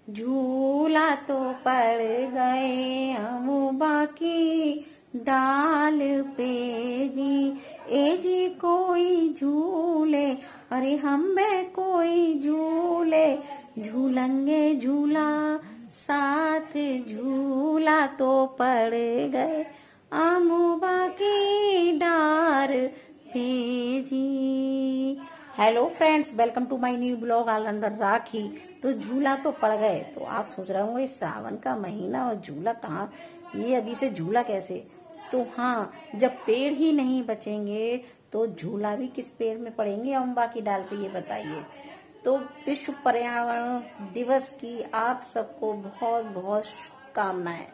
झूला तो पड़ गए हम बाकी डाल पे जी। ए जी कोई झूले, अरे हम में कोई झूले, झूलेंगे झूला साथ, झूला तो पड़ गए हम बाकी डार पे जी। Hello friends, welcome to my new blog all under Rakhi. तो झूला तो पड़ गए, तो आप सोच रहे होंगे सावन का महीना और झूला कहाँ, ये अभी से झूला कैसे। तो हाँ, जब पेड़ ही नहीं बचेंगे तो झूला भी किस पेड़ में पड़ेंगे अम्बा की डाल पे, ये बताइए। तो विश्व पर्यावरण दिवस की आप सबको बहुत बहुत शुभकामनाएं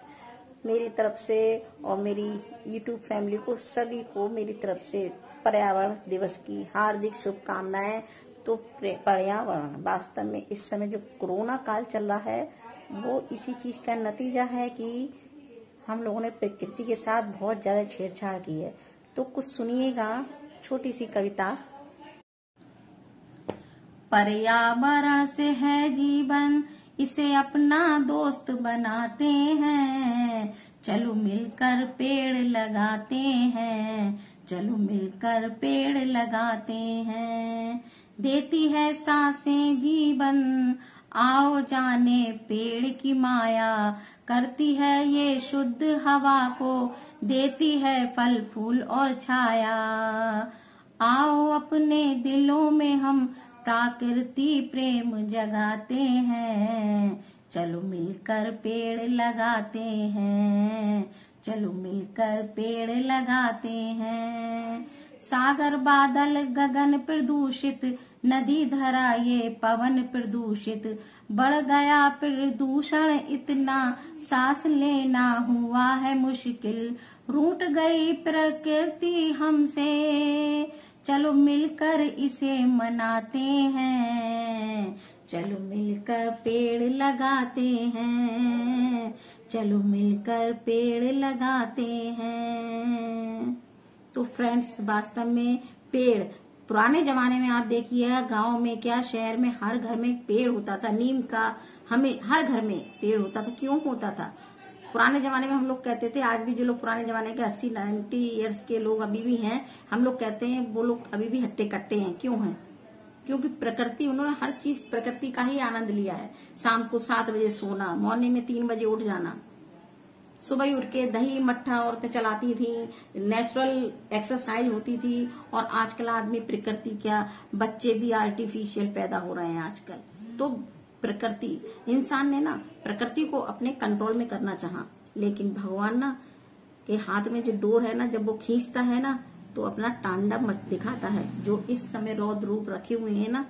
मेरी तरफ से, और मेरी यूट्यूब फैमिली को सभी को मेरी तरफ से पर्यावरण दिवस की हार्दिक शुभकामनाएं। तो पर्यावरण वास्तव में इस समय जो कोरोना काल चल रहा है वो इसी चीज का नतीजा है कि हम लोगों ने प्रकृति के साथ बहुत ज्यादा छेड़छाड़ की है। तो कुछ सुनिएगा, छोटी सी कविता। पर्यावरण से है जीवन, इसे अपना दोस्त बनाते हैं, चलो मिलकर पेड़ लगाते हैं, चलो मिलकर पेड़ लगाते हैं। देती है सांसें जीवन, आओ जाने पेड़ की माया, करती है ये शुद्ध हवा को, देती है फल फूल और छाया। आओ अपने दिलों में हम प्रकृति प्रेम जगाते हैं, चलो मिलकर पेड़ लगाते हैं, चलो मिलकर पेड़ लगाते हैं। सागर बादल गगन प्रदूषित, नदी धरा ये पवन प्रदूषित, बढ़ गया प्रदूषण इतना, सांस लेना हुआ है मुश्किल, रूठ गई प्रकृति हमसे, चलो मिलकर इसे मनाते हैं, चलो मिलकर पेड़ लगाते हैं, चलो मिलकर पेड़ लगाते हैं। तो फ्रेंड्स, वास्तव में पेड़ पुराने जमाने में आप देखिए, गांव में क्या शहर में हर घर में पेड़ होता था, नीम का, हमें हर घर में पेड़ होता था। क्यों होता था? पुराने जमाने में हम लोग कहते थे, आज भी जो लोग पुराने जमाने के 80-90 ईयर्स के लोग अभी भी हैं, हम लोग कहते हैं वो लोग अभी भी हट्टे कट्टे हैं। क्यों हैं? क्योंकि प्रकृति, उन्होंने हर चीज प्रकृति का ही आनंद लिया है। शाम को 7 बजे सोना, मॉर्निंग में 3 बजे उठ जाना, सुबह ही उठ के दही मट्ठा औरतें चलाती थी, नेचुरल एक्सरसाइज होती थी। और आजकल आदमी प्रकृति क्या, बच्चे भी आर्टिफिशियल पैदा हो रहे हैं आजकल। तो प्रकृति, इंसान ने ना प्रकृति को अपने कंट्रोल में करना चाहा, लेकिन भगवान ना के हाथ में जो डोर है ना, जब वो खींचता है ना तो अपना तांडव मत दिखाता है। जो इस समय रौद्र रूप रखे हुए हैं ना,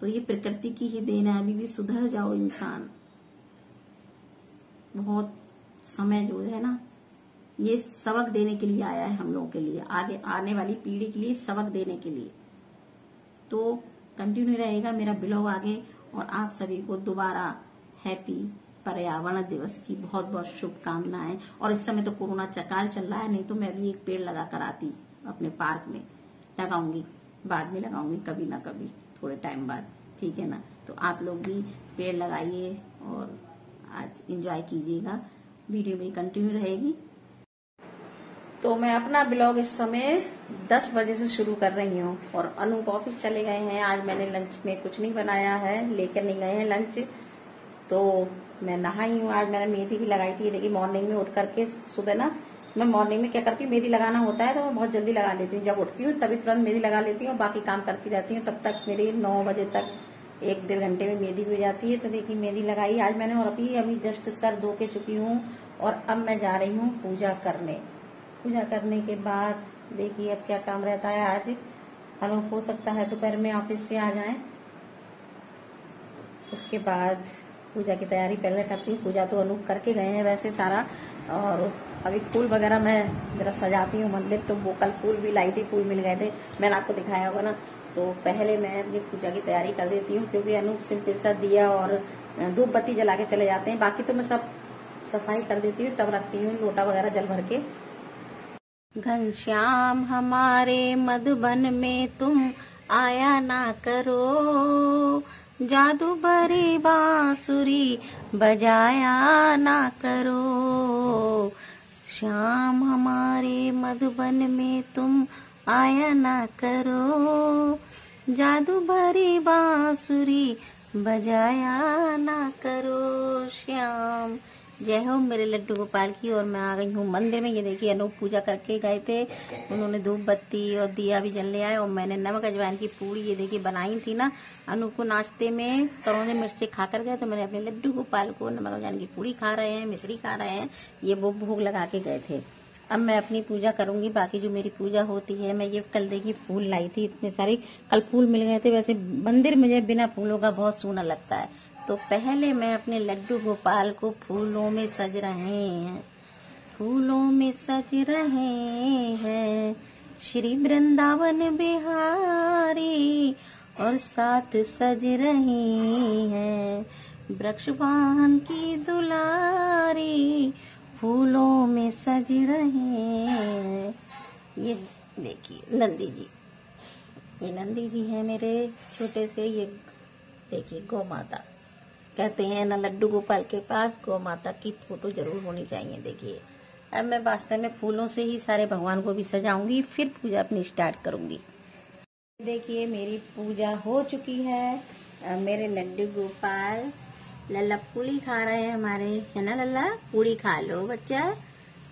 तो ये प्रकृति की ही देन है। अभी भी सुधर जाओ इंसान, बहुत समय जो है ना ये सबक देने के लिए आया है हम लोगों के लिए, आगे आने वाली पीढ़ी के लिए सबक देने के लिए। तो कंटिन्यू रहेगा मेरा ब्लॉग आगे, और आप सभी को दोबारा हैप्पी पर्यावरण दिवस की बहुत बहुत शुभकामनाएं। और इस समय तो कोरोना काल चल रहा है, नहीं तो मैं भी एक पेड़ लगा कर आती अपने पार्क में, लगाऊंगी, बाद में लगाऊंगी कभी ना कभी, थोड़े टाइम बाद, ठीक है ना। तो आप लोग भी पेड़ लगाइए और आज एंजॉय कीजिएगा। वीडियो मेरी कंटिन्यू रहेगी। तो मैं अपना ब्लॉग इस समय 10 बजे से शुरू कर रही हूँ, और अनूप ऑफिस चले गए हैं। आज मैंने लंच में कुछ नहीं बनाया है, लेकर नहीं गए हैं लंच। तो मैं नहाई हूँ, आज मैंने मेहंदी भी लगाई थी। देखिए मॉर्निंग में उठ करके सुबह ना, मैं मॉर्निंग में क्या करती हूँ, मेहंदी लगाना होता है तो मैं बहुत जल्दी लगा लेती हूँ। जब उठती हूँ तभी तुरंत मेहंदी लगा लेती हूँ, बाकी काम करती रहती हूँ। तब तक मेरी 9 बजे तक 1-1.5 घंटे में मेहंदी भी जाती है। तो देखिए मेहंदी लगाई आज मैंने, और अभी जस्ट सर धो के चुकी हूँ, और अब मैं जा रही हूँ पूजा करने। पूजा करने के बाद देखिए अब क्या काम रहता है आज। अनूप हो सकता है दोपहर में ऑफिस से आ जाए, उसके बाद पूजा की तैयारी पहले करती हूँ। पूजा तो अनूप करके गए हैं वैसे सारा, और अभी फूल वगैरह मैं जरा सजाती हूँ मंदिर। तो वो कल फूल भी लाई थी, फूल मिल गए थे, मैंने आपको दिखाया होगा ना। तो पहले मैं अपनी पूजा की तैयारी कर देती हूँ, क्योंकि अनूप सिंपल सा दिया और धूप बत्ती जला के चले जाते हैं। बाकी तो मैं सब सफाई कर देती हूँ, तब रखती हूँ लोटा वगैरह जल भर के। घनश्याम हमारे मधुबन में तुम आया ना करो, जादू भरी बांसुरी बजाया ना करो, श्याम हमारे मधुबन में तुम आया ना करो, जादू भरी बांसुरी बजाया ना करो श्याम। जय हो मेरे लड्डू गोपाल की। और मैं आ गई हूँ मंदिर में। ये देखिए अनूप पूजा करके गए थे, उन्होंने धूप बत्ती और दिया भी जल ले आए। और मैंने नमक अजवाइन की पूड़ी ये देखिए बनाई थी ना अनूप को नाश्ते में, करौंदे मिर्च से खा कर गए। तो मैंने अपने लड्डू गोपाल को नमक अजवाइन की पूड़ी खा रहे हैं, मिश्री खा रहे हैं, ये वो भोग लगा के गए थे। अब मैं अपनी पूजा करूंगी। बाकी जो मेरी पूजा होती है, मैं ये कल देखिए फूल लाई थी इतने सारे, कल फूल मिल गए थे। वैसे मंदिर मुझे बिना फूलों का बहुत सूना लगता है। तो पहले मैं अपने लड्डू गोपाल को फूलों में सज रहे हैं, फूलों में सज रहे हैं श्री वृंदावन बिहारी, और साथ सज रहे हैं वृक्ष वाहन की दुलारी, फूलों में सज रहे हैं। ये देखिए नंदी जी, ये नंदी जी है मेरे छोटे से। ये देखिए गौ माता, कहते हैं ना लड्डू गोपाल के पास गौ माता की फोटो जरूर होनी चाहिए। देखिए अब मैं वास्तव में फूलों से ही सारे भगवान को भी सजाऊंगी, फिर पूजा अपनी स्टार्ट करूंगी। देखिए मेरी पूजा हो चुकी है। अब मेरे लड्डू गोपाल लल्ला पूरी खा रहे हैं हमारे, है ना लल्ला, पूरी खा लो बच्चा।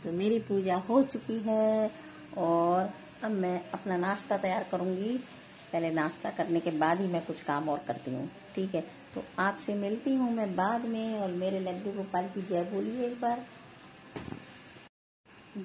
तो मेरी पूजा हो चुकी है और अब मैं अपना नाश्ता तैयार करूंगी। पहले नाश्ता करने के बाद ही मैं कुछ काम और करती हूँ, ठीक है। तो आपसे मिलती हूँ मैं बाद में। और मेरे लड्डू गोपाल की जय बोलिए एक बार।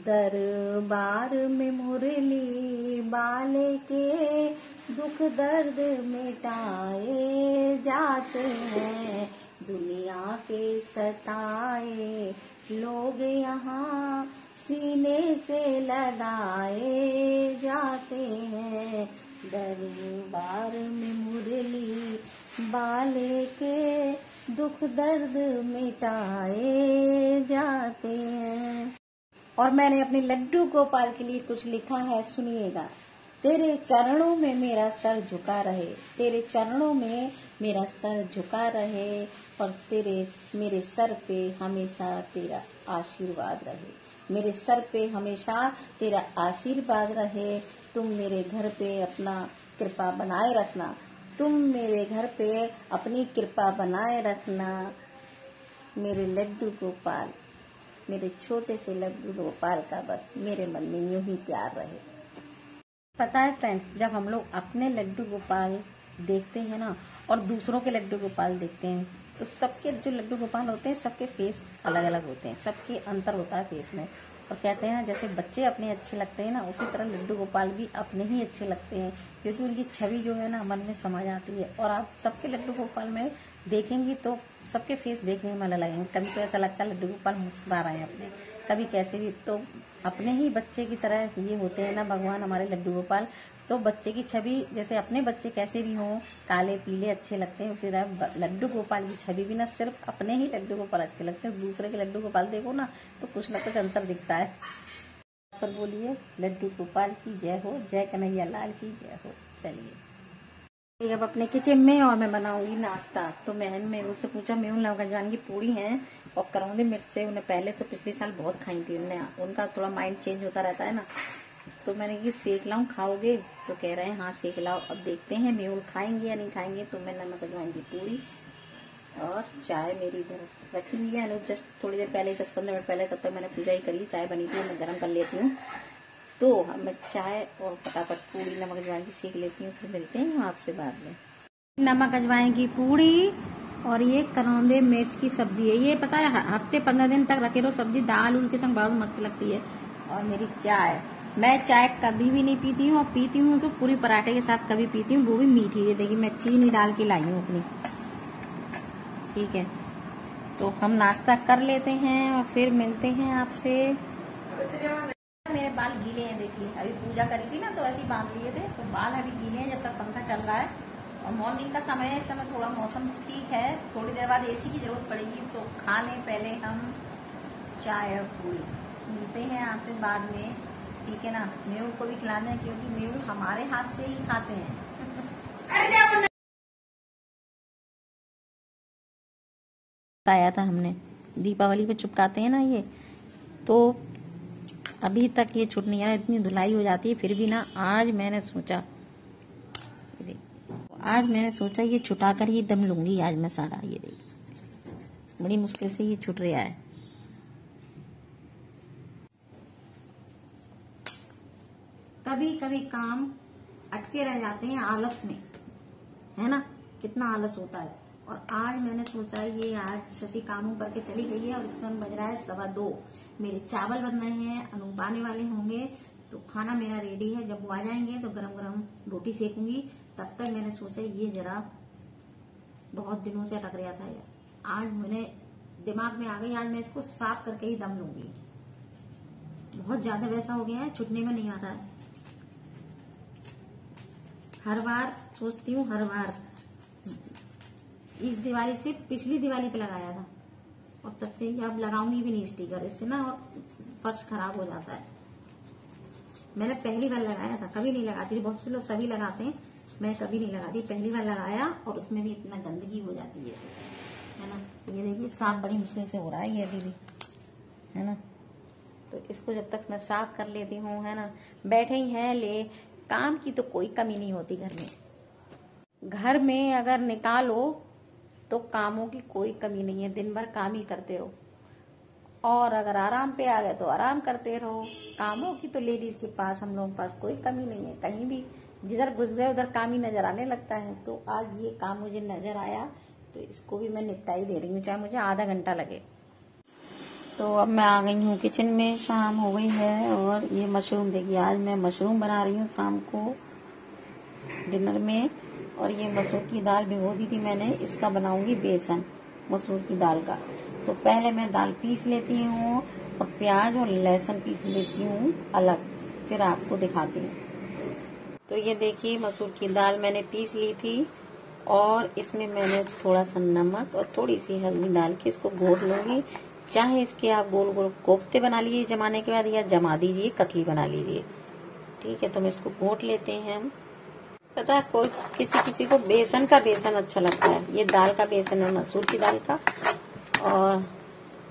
दरबार में मुरली बाले के दुख दर्द मिटाए जाते हैं, दुनिया के सताए लोग यहाँ सीने से लगाए जाते हैं। दरबार में मुरली बाले के दुख दर्द मिटाए जाते हैं। और मैंने अपने लड्डू गोपाल के लिए कुछ लिखा है, सुनिएगा। तेरे चरणों में मेरा सर झुका रहे, तेरे चरणों में मेरा सर झुका रहे, और मेरे सर पे हमेशा तेरा आशीर्वाद रहे, मेरे सर पे हमेशा तेरा आशीर्वाद रहे। तुम मेरे घर पे अपना कृपा बनाए रखना, तुम मेरे घर पे अपनी कृपा बनाए रखना। मेरे लड्डू गोपाल, मेरे छोटे से लड्डू गोपाल का बस मेरे मन में यूं ही प्यार रहे। पता है फ्रेंड्स, जब हम लोग अपने लड्डू गोपाल देखते हैं ना और दूसरों के लड्डू गोपाल देखते हैं, तो सबके जो लड्डू गोपाल होते हैं सबके फेस अलग अलग होते हैं, सबके अंतर होता है फेस में। और कहते हैं ना जैसे बच्चे अपने अच्छे लगते हैं ना, उसी तरह लड्डू गोपाल भी अपने ही अच्छे लगते हैं, क्योंकि उनकी छवि जो है ना मन में समा जाती है। और आप सबके लड्डू गोपाल में देखेंगी तो सबके फेस देखने में अलग लगेंगे। कभी तो ऐसा लगता है लड्डू गोपाल मुस्कुरा रहे हैं अपने, कभी कैसे भी। तो अपने ही बच्चे की तरह ये होते हैं ना भगवान हमारे लड्डू गोपाल। तो बच्चे की छवि जैसे अपने बच्चे कैसे भी हों, काले पीले अच्छे लगते हैं, उसी तरह लड्डू गोपाल की छवि भी ना सिर्फ अपने ही लड्डू गोपाल अच्छे लगते हैं, दूसरे के लड्डू गोपाल देखो ना तो कुछ ना कुछ अंतर दिखता है। पर बोलिए लड्डू गोपाल की जय हो, जय कन्हैया लाल की जय हो। चलिए अब अपने किचन में और मैं बनाऊंगी नाश्ता। तो मैंने मेरे से पूछा, मेहून लौंगा की पूरी हैं और करौंदे मिर्च से। उन्हें पहले तो पिछले साल बहुत खाई थी उनका थोड़ा माइंड चेंज होता रहता है ना। तो मैंने ये सेक लाऊं, खाओगे? तो कह रहे हैं हाँ सेक लाओ। अब देखते हैं मेहुल खाएंगे या नहीं खाएंगे। तो मैं नमक अजवाइन की पूरी और चाय मेरी इधर रखी हुई है। जस्ट थोड़ी देर पहले 10-15 मिनट पहले, तब तक मैंने पूजा ही करी, चाय बनी थी, मैं गर्म कर लेती हूँ। तो अब मैं चाय और फटाफट पूरी नमक अजवाइन की सेक लेती हूँ, फिर मिलते हैं आपसे बाद में। नमक अजवाइन की पूरी और ये करौंदे मिर्च की सब्जी है। ये पता है हफ्ते 15 दिन तक रखे रहो सब्जी, दाल उल के संग बहुत मस्त लगती है। और मेरी चाय, मैं चाय कभी भी नहीं पीती हूँ, और पीती हूँ तो पूरी पराठे के साथ कभी पीती हूँ, वो भी मीठी। है देखिए मैं चीनी डाल के लाई हूँ अपनी, ठीक है। तो हम नाश्ता कर लेते हैं और फिर मिलते हैं आपसे। मेरे बाल गीले हैं देखिए, अभी पूजा करी थी ना तो ऐसे ही बांध लिए थे, तो बाल अभी गीले हैं जब तक पंखा चल रहा है। और मॉर्निंग का समय है, इस समय थोड़ा मौसम ठीक है, थोड़ी देर बाद एसी की जरूरत पड़ेगी। तो खा लें पहले हम चाय और पूरी, मिलते हैं आपसे बाद में, ठीक है ना। मेहुल को भी खिला दें क्योंकि मेहुल हमारे हाथ से ही खाते हैं। आया था हमने, दीपावली पे चिपकाते हैं ना ये, तो अभी तक ये छूट नहीं आया। इतनी धुलाई हो जाती है फिर भी ना, आज मैंने सोचा ये छुटा कर ही दम लूंगी आज मैं सारा। ये देखिए बड़ी मुश्किल से ये छूट रहा है। कभी कभी काम अटके रह जाते हैं आलस में, है ना, कितना आलस होता है। और आज मैंने सोचा ये आज शशि कामों करके चली गई है और इस समय बज रहा है 2:15। मेरे चावल बन रहे हैं, अनूप आने वाले होंगे तो खाना मेरा रेडी है। जब वो आ जाएंगे तो गरम गरम रोटी सेकूंगी। तब तक मैंने सोचा ये जरा बहुत दिनों से अटक रहा था यार, आज मैंने दिमाग में आ गई, आज मैं इसको साफ करके ही दम लूंगी। बहुत ज्यादा वैसा हो गया है, छुटने में नहीं आता है। हर बार सोचती हूँ, हर बार इस दिवाली से पिछली दिवाली पे लगाया था और तब से अब लगाऊंगी भी नहीं स्टिकर, इससे ना और फर्श खराब हो जाता है। मैंने पहली बार लगाया था, कभी नहीं लगाती, बहुत से लोग सभी लगाते हैं, मैं कभी नहीं लगाती। पहली बार लगाया और उसमें भी इतना गंदगी हो जाती है ना। ये देखिए साफ बड़ी मुश्किल से हो रहा है ये अभी भी, है ना। तो इसको जब तक मैं साफ कर लेती हूँ, है ना, बैठे ही हैं ले, काम की तो कोई कमी नहीं होती घर में। घर में अगर निकालो तो कामों की कोई कमी नहीं है, दिन भर काम ही करते रहो। और अगर आराम पे आ गए तो आराम करते रहो। कामों की तो लेडीज के पास, हम लोगों के पास कोई कमी नहीं है। कहीं भी जिधर घुस गए उधर काम ही नजर आने लगता है। तो आज ये काम मुझे नजर आया तो इसको भी मैं निपटाई दे रही हूँ, चाहे मुझे आधा घंटा लगे। तो अब मैं आ गई हूँ किचन में, शाम हो गई है। और ये मशरूम देखिए, आज मैं मशरूम बना रही हूँ शाम को डिनर में। और ये मसूर की दाल भिगो दी थी मैंने, इसका बनाऊंगी बेसन मसूर की दाल का। तो पहले मैं दाल पीस लेती हूँ और प्याज और लहसुन पीस लेती हूँ अलग, फिर आपको दिखाती हूँ। तो ये देखिए मसूर की दाल मैंने पीस ली थी और इसमें मैंने थोड़ा सा नमक और थोड़ी सी हल्दी डाल के इसको घोट लूंगी। चाहे इसके आप गोल गोल कोफ्ते बना लीजिए जमाने के बाद, या जमा दीजिए कतली बना लीजिए, ठीक है। तो मैं इसको घोट लेते हैं हम। पता है कोई किसी किसी को बेसन का बेसन अच्छा लगता है, ये दाल का बेसन है मसूर की दाल का। और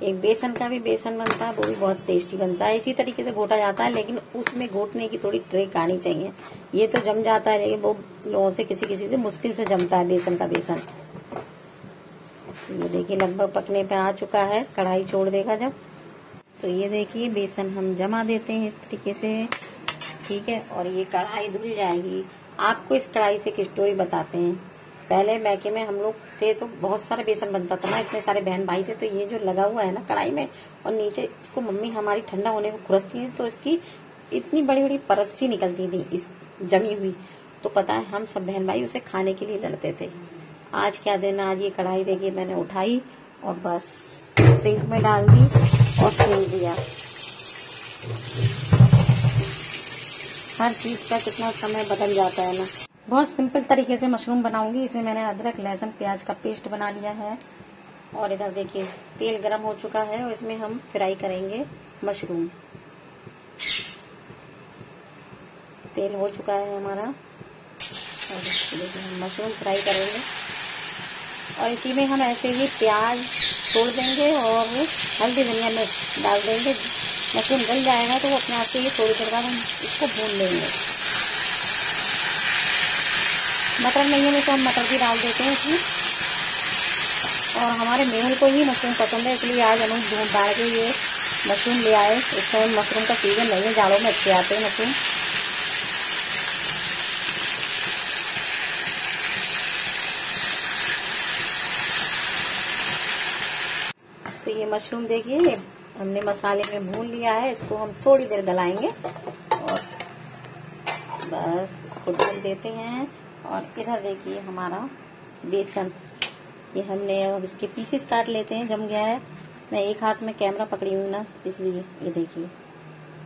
एक बेसन का भी बेसन बनता है, वो भी बहुत टेस्टी बनता है। इसी तरीके से घोटा जाता है, लेकिन उसमें घोटने की थोड़ी ट्रिक आनी चाहिए। ये तो जम जाता है, लेकिन वो लोगों से किसी से मुश्किल से जमता है बेसन का बेसन। ये देखिए लगभग पकने पे आ चुका है, कढ़ाई छोड़ देगा जब। तो ये देखिए बेसन हम जमा देते हैं इस तरीके से, ठीक है। और ये कढ़ाई धुल जाएगी। आपको इस कढ़ाई से एक स्टोरी बताते हैं। पहले मैके में हम लोग थे तो बहुत सारा बेसन बनता था ना, इतने सारे बहन भाई थे। तो ये जो लगा हुआ है ना कढ़ाई में, और नीचे इसको मम्मी हमारी ठंडा होने को खुरसती है, तो इसकी इतनी बड़ी बड़ी परत सी निकलती थी इस जमी हुई। तो पता है हम सब बहन भाई उसे खाने के लिए लड़ते थे। आज क्या दिन, आज ये कढ़ाई देखिए मैंने उठाई और बस सिंक में डाल दी और सेक दिया। हर चीज का कितना समय बदल जाता है ना। बहुत सिंपल तरीके से मशरूम बनाऊंगी। इसमें मैंने अदरक लहसुन प्याज का पेस्ट बना लिया है। और इधर देखिए तेल गरम हो चुका है और इसमें हम फ्राई करेंगे मशरूम। तेल हो चुका है हमारा और देखिए हम मशरूम फ्राई करेंगे। और इसी में हम ऐसे ही प्याज छोड़ देंगे और हल्दी धनिया मिर्च डाल देंगे। मशरूम गल जाएगा तो वो अपने आप से ही थोड़ी देर बाद हम इसको भून लेंगे। मटर नहीं है तो हम मटर भी डाल देते हैं इसमें। और हमारे मेहल को ही मशरूम पसंद है, इसलिए आज अनूप ढूंढ डाल के ये मशरूम ले आए। इस समय मशरूम का सीजन नहीं है, जाड़ों में अच्छे आते हैं मशरूम। तो ये मशरूम देखिए हमने मसाले में भून लिया है, इसको हम थोड़ी देर गलाएंगे और बस इसको डाल देते हैं। और इधर देखिए हमारा बेसन, ये हमने अब इसके पीसेस काट लेते हैं। जम गया है, मैं एक हाथ में कैमरा पकड़ी हूँ ना, इसलिए ये देखिए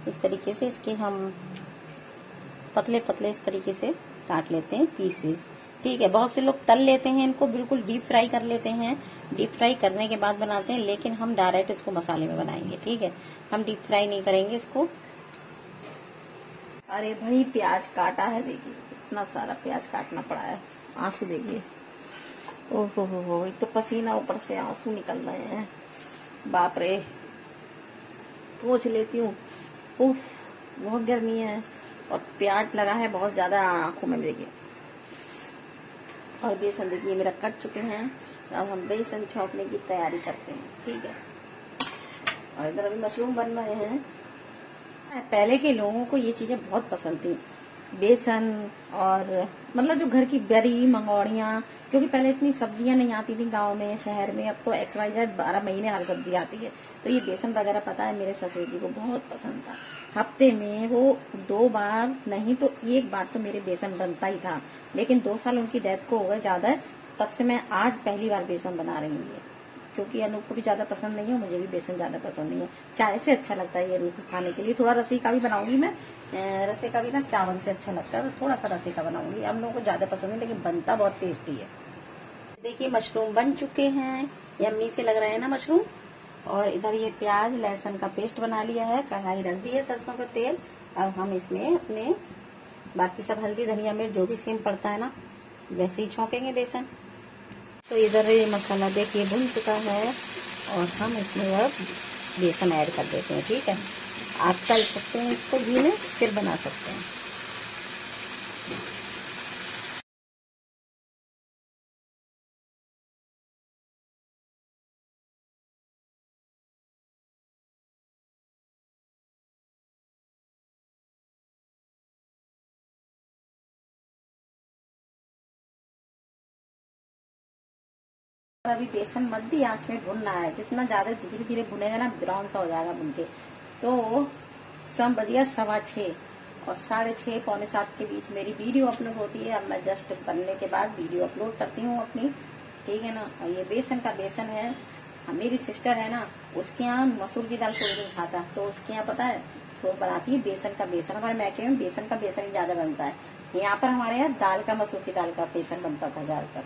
इस तरीके से इसके हम पतले पतले इस तरीके से काट लेते हैं पीसेस, ठीक है। बहुत से लोग तल लेते हैं इनको, बिल्कुल डीप फ्राई कर लेते हैं, डीप फ्राई करने के बाद बनाते हैं। लेकिन हम डायरेक्ट इसको मसाले में बनाएंगे, ठीक है। हम डीप फ्राई नहीं करेंगे इसको। अरे भाई प्याज काटा है, देखिए इतना सारा प्याज काटना पड़ा है। आंसू देखिए ओहो हो, एक तो पसीना ऊपर से आंसू निकल रहे हैं, बाप रे। पोंछ लेती हूँ। उफ, बहुत गर्मी है और प्याज लगा है बहुत ज्यादा आंखों में, देखिए। और बेसन देखिए मेरा कट चुके हैं। अब हम बेसन छौंकने की तैयारी करते हैं, ठीक है। और इधर अभी मशरूम बन रहे हैं। पहले के लोगों को ये चीजें बहुत पसंद थी, बेसन और मतलब जो घर की बरी मंगौड़ियाँ, क्योंकि पहले इतनी सब्जियां नहीं आती थी गांव में शहर में। अब तो XYZ 12 महीने हर सब्जी आती है। तो ये बेसन वगैरह पता है मेरे ससुर जी को बहुत पसंद था। हफ्ते में वो 2 बार नहीं तो 1 बार तो मेरे बेसन बनता ही था। लेकिन 2 साल उनकी डेथ को हो गए ज्यादा, तब से मैं आज पहली बार बेसन बना रही हूँ। क्योंकि अनूप को भी ज्यादा पसंद नहीं है, मुझे भी बेसन ज्यादा पसंद नहीं है। चाय से अच्छा लगता है ये रोटी खाने के लिए। थोड़ा रसी का भी बनाऊंगी मैं, रसे का भी ना चावल से अच्छा लगता है, तो थोड़ा सा रसे का बनाऊंगी। हम लोगों को ज्यादा पसंद है, लेकिन बनता बहुत टेस्टी है। देखिए मशरूम बन चुके हैं, यम्मी से लग रहे हैं ना मशरूम। और इधर ये प्याज लहसुन का पेस्ट बना लिया है, कढ़ाई रख दी है सरसों का तेल। अब हम इसमें अपने बाकी सब हल्दी धनिया मिर्च जो भी सेम पड़ता है ना, वैसे ही छौंकेंगे बेसन। तो इधर ये मसाला देखिए भुन चुका है और हम इसमें अब बेसन ऐड कर देते हैं, ठीक है। आप तल सकते हैं इसको घी में, फिर बना सकते हैं। अभी बेसन मध्य आंच में भुनना है, जितना ज्यादा धीरे धीरे भुनेगा ना ब्राउन सा हो जाएगा भुन के। तो सब बढ़िया 6:15 और 6:30 पौने 7 के बीच मेरी वीडियो अपलोड होती है। अब मैं जस्ट बनने के बाद वीडियो अपलोड करती हूँ अपनी, ठीक है ना। और ये बेसन का बेसन है। मेरी सिस्टर है ना, उसके यहाँ मसूर की दाल कोई नहीं खाता, तो उसके यहाँ पता है तो बनाती है बेसन का बेसन। हमारे मैके में बेसन का बेसन ही ज्यादा बनता है। यहाँ पर हमारे यहाँ दाल का, मसूर की दाल का बेसन बनता था ज्यादातर।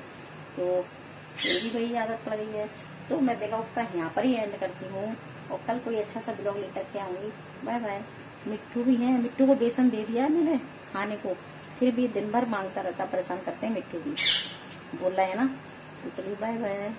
तो मेरी वही आदत पड़ गई है। तो मैं ब्लॉग का यहाँ पर ही एंड करती हूँ और कल कोई अच्छा सा ब्लॉग लेकर के आऊंगी। Bye bye. मिट्टू भी है, मिट्टू को बेसन दे दिया है मैंने खाने को, फिर भी दिन भर मांगता रहता, परेशान करते हैं मिट्टू भी, बोल रहे हैं ना। तो चलिए बाय बाय।